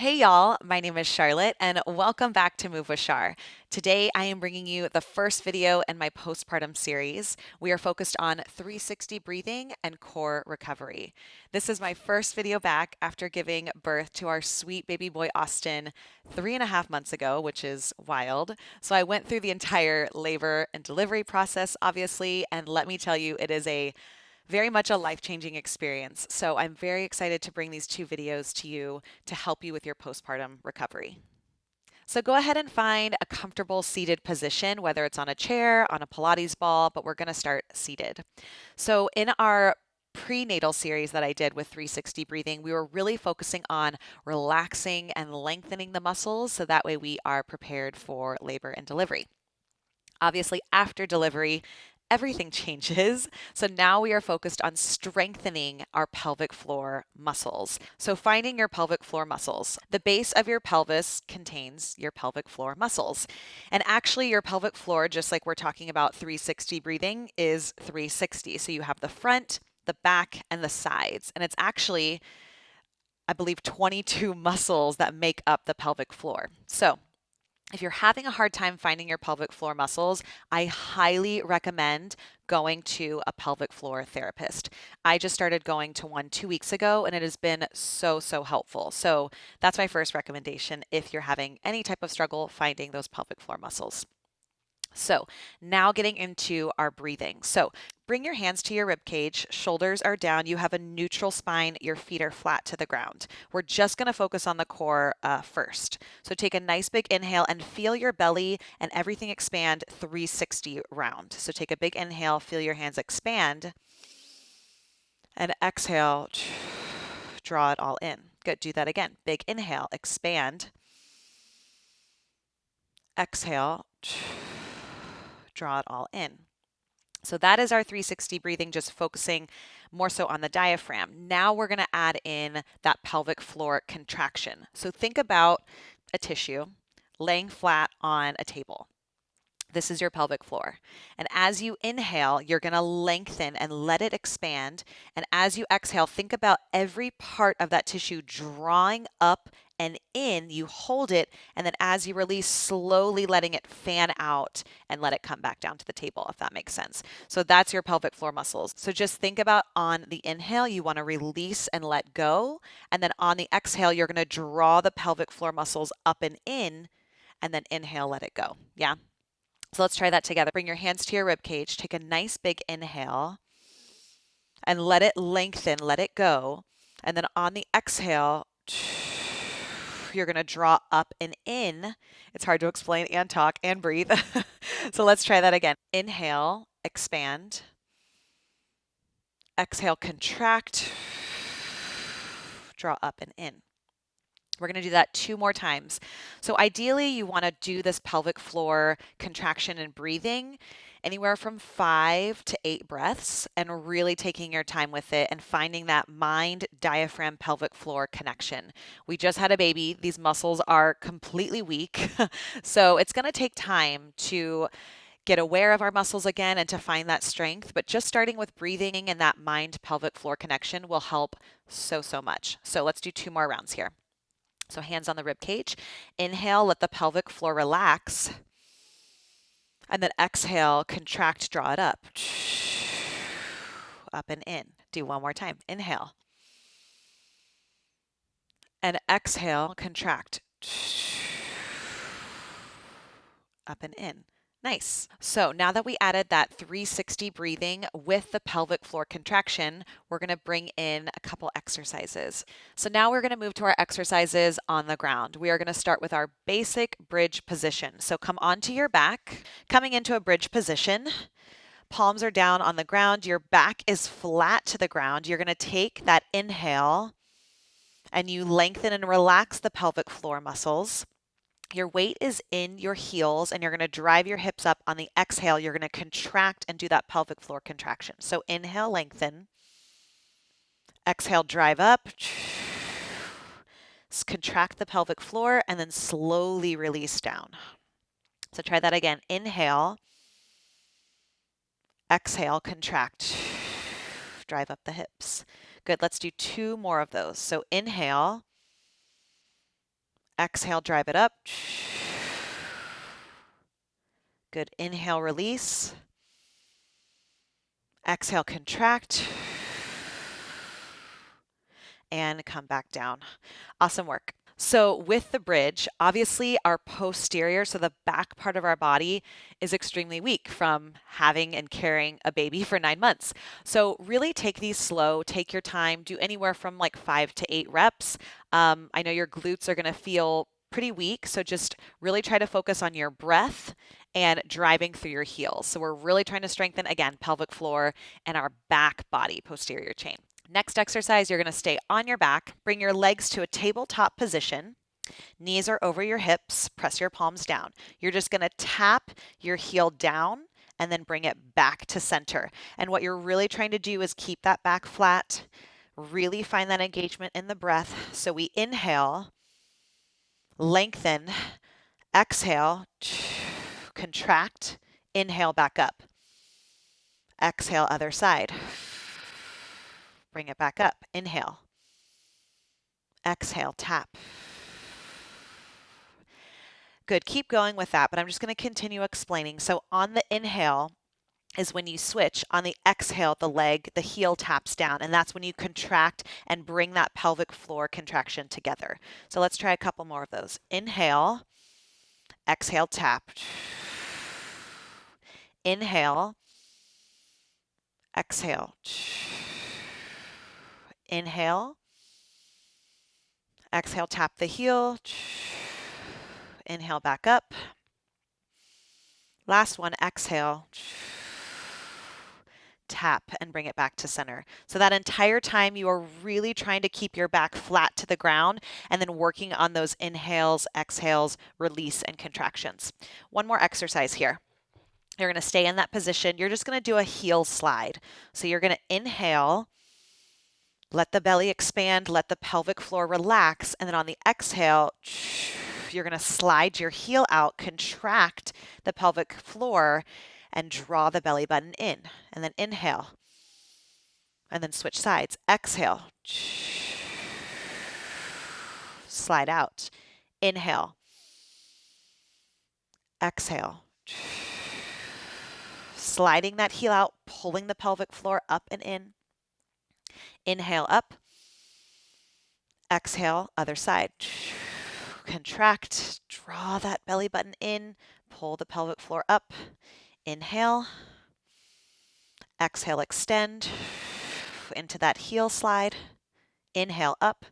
Hey y'all, my name is Charlotte and welcome back to Move with Char. Today I am bringing you the first video in my postpartum series. We are focused on 360 breathing and core recovery. This is my first video back after giving birth to our sweet baby boy Austin 3.5 months ago, which is wild. So I went through the entire labor and delivery process, obviously, and let me tell you, it is a very much a life-changing experience. So I'm very excited to bring these two videos to you to help you with your postpartum recovery. So go ahead and find a comfortable seated position, whether it's on a chair, on a Pilates ball, but we're going to start seated. So in our prenatal series that I did with 360 breathing, we were really focusing on relaxing and lengthening the muscles so that way we are prepared for labor and delivery. Obviously, after delivery, everything changes. So now we are focused on strengthening our pelvic floor muscles. So finding your pelvic floor muscles. The base of your pelvis contains your pelvic floor muscles. And actually your pelvic floor, just like we're talking about 360 breathing, is 360. So you have the front, the back, and the sides. And it's actually, I believe, 22 muscles that make up the pelvic floor. So if you're having a hard time finding your pelvic floor muscles, I highly recommend going to a pelvic floor therapist. I just started going to one 2 weeks ago and it has been so helpful. So that's my first recommendation if you're having any type of struggle finding those pelvic floor muscles. So now getting into our breathing. So bring your hands to your rib cage, shoulders are down, you have a neutral spine, your feet are flat to the ground. We're just going to focus on the core first. So take a nice big inhale and feel your belly and everything expand 360 round. So take a big inhale, feel your hands expand, and exhale, draw it all in. Good, do that again. Big inhale, expand, exhale, draw it all in. So that is our 360 breathing, just focusing more so on the diaphragm. Now we're going to add in that pelvic floor contraction. So think about a tissue laying flat on a table. This is your pelvic floor. And as you inhale, you're going to lengthen and let it expand. And as you exhale, think about every part of that tissue drawing up and in. You hold it, and then as you release, slowly letting it fan out and let it come back down to the table, if that makes sense. So that's your pelvic floor muscles. So just think about on the inhale, you want to release and let go. And then on the exhale, you're going to draw the pelvic floor muscles up and in, and then inhale, let it go. Yeah. So let's try that together. Bring your hands to your rib cage. Take a nice big inhale and let it lengthen, let it go. And then on the exhale, you're going to draw up and in. It's hard to explain and talk and breathe. So let's try that again. Inhale, expand. Exhale, contract. Draw up and in. We're going to do that 2 more times. So ideally, you want to do this pelvic floor contraction and breathing anywhere from 5 to 8 breaths and really taking your time with it and finding that mind, diaphragm, pelvic floor connection. We just had a baby. These muscles are completely weak. So it's going to take time to get aware of our muscles again and to find that strength. But just starting with breathing and that mind pelvic floor connection will help so much. So let's do 2 more rounds here. So hands on the rib cage. Inhale, let the pelvic floor relax. And then exhale, contract, draw it up. Up and in. Do 1 more time. Inhale. And exhale, contract. Up and in. Nice. So now that we added that 360 breathing with the pelvic floor contraction, we're going to bring in a couple exercises. So now we're going to move to our exercises on the ground. We are going to start with our basic bridge position. So come onto your back, coming into a bridge position. Palms are down on the ground. Your back is flat to the ground. You're going to take that inhale and you lengthen and relax the pelvic floor muscles. Your weight is in your heels and you're going to drive your hips up. On the exhale, you're going to contract and do that pelvic floor contraction. So inhale, lengthen. Exhale, drive up. Contract the pelvic floor and then slowly release down. So try that again. Inhale. Exhale, contract. Drive up the hips. Good. Let's do 2 more of those. So inhale. Exhale, drive it up. Good. Inhale, release. Exhale, contract. And come back down. Awesome work. So with the bridge, obviously our posterior, so the back part of our body, is extremely weak from having and carrying a baby for 9 months. So really take these slow, take your time, do anywhere from like 5 to 8 reps. I know your glutes are going to feel pretty weak, so just really try to focus on your breath and driving through your heels. So we're really trying to strengthen, again, pelvic floor and our back body posterior chain. Next exercise, you're going to stay on your back, bring your legs to a tabletop position. Knees are over your hips, press your palms down. You're just going to tap your heel down and then bring it back to center. And what you're really trying to do is keep that back flat, really find that engagement in the breath. So we inhale, lengthen, exhale, contract, inhale back up. Exhale, other side. Bring it back up. Inhale. Exhale, tap. Good. Keep going with that, but I'm just going to continue explaining. So on the inhale is when you switch. On the exhale, the heel taps down, and that's when you contract and bring that pelvic floor contraction together. So let's try a couple more of those. Inhale, exhale, tap. Inhale, exhale. Inhale, exhale, tap the heel. Inhale, back up. Last one, exhale. Tap and bring it back to center. So that entire time you are really trying to keep your back flat to the ground and then working on those inhales, exhales, release, and contractions. One more exercise here. You're going to stay in that position. You're just going to do a heel slide. So you're going to inhale, let the belly expand, let the pelvic floor relax, and then on the exhale, you're going to slide your heel out, contract the pelvic floor, and draw the belly button in. And then inhale, and then switch sides. Exhale, slide out. Inhale, exhale. Sliding that heel out, pulling the pelvic floor up and in. Inhale up. Exhale, other side. Contract, draw that belly button in, pull the pelvic floor up. Inhale. Exhale, extend into that heel slide. Inhale up.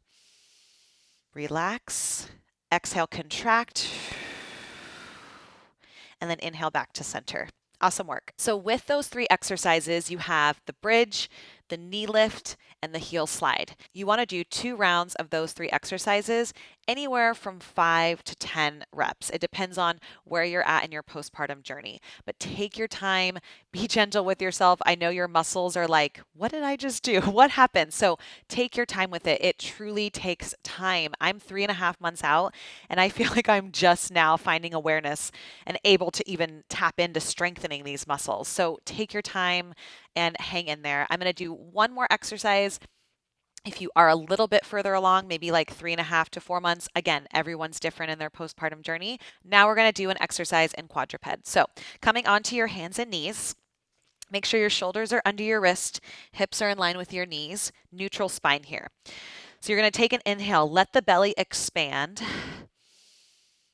Relax. Exhale, contract. And then inhale back to center. Awesome work. So with those 3 exercises, you have the bridge, the knee lift, and the heel slide. You want to do 2 rounds of those 3 exercises, anywhere from 5 to 10 reps. It depends on where you're at in your postpartum journey. But take your time, be gentle with yourself. I know your muscles are like, what did I just do? What happened? So take your time with it. It truly takes time. I'm 3.5 months out, and I feel like I'm just now finding awareness and able to even tap into strengthening these muscles. So take your time and hang in there. I'm going to do one more exercise. If you are a little bit further along, maybe like 3.5 to 4 months, again, everyone's different in their postpartum journey. Now we're going to do an exercise in quadruped. So coming onto your hands and knees, make sure your shoulders are under your wrist, hips are in line with your knees, neutral spine here. So you're going to take an inhale, let the belly expand.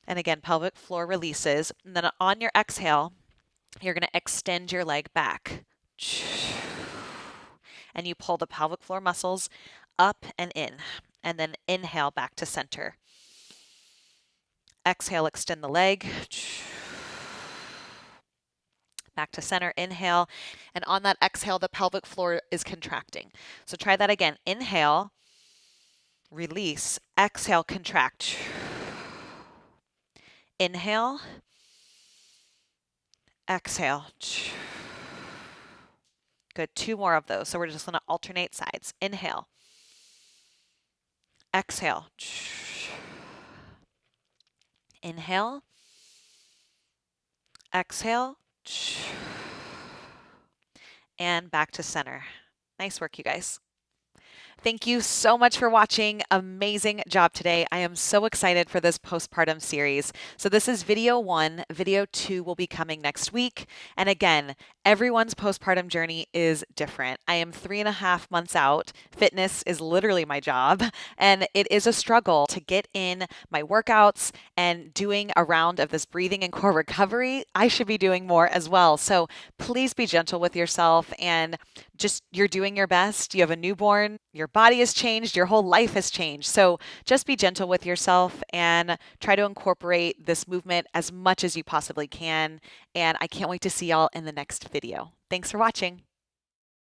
And again, pelvic floor releases. And then on your exhale, you're going to extend your leg back. And you pull the pelvic floor muscles up and in. And then inhale back to center. Exhale, extend the leg. Back to center, inhale. And on that exhale, the pelvic floor is contracting. So try that again. Inhale, release. Exhale, contract. Inhale. Exhale. Good. 2 more of those. So we're just going to alternate sides. Inhale. Exhale. Inhale. Exhale. And back to center. Nice work, you guys. Thank you so much for watching. Amazing job today. I am so excited for this postpartum series. So this is video 1. Video 2 will be coming next week. And again, everyone's postpartum journey is different. I am 3.5 months out. Fitness is literally my job, and it is a struggle to get in my workouts and doing a round of this breathing and core recovery. I should be doing more as well. So please be gentle with yourself and just you're doing your best. You have a newborn, your body has changed, your whole life has changed. So just be gentle with yourself and try to incorporate this movement as much as you possibly can. And I can't wait to see y'all in the next video. Thanks for watching.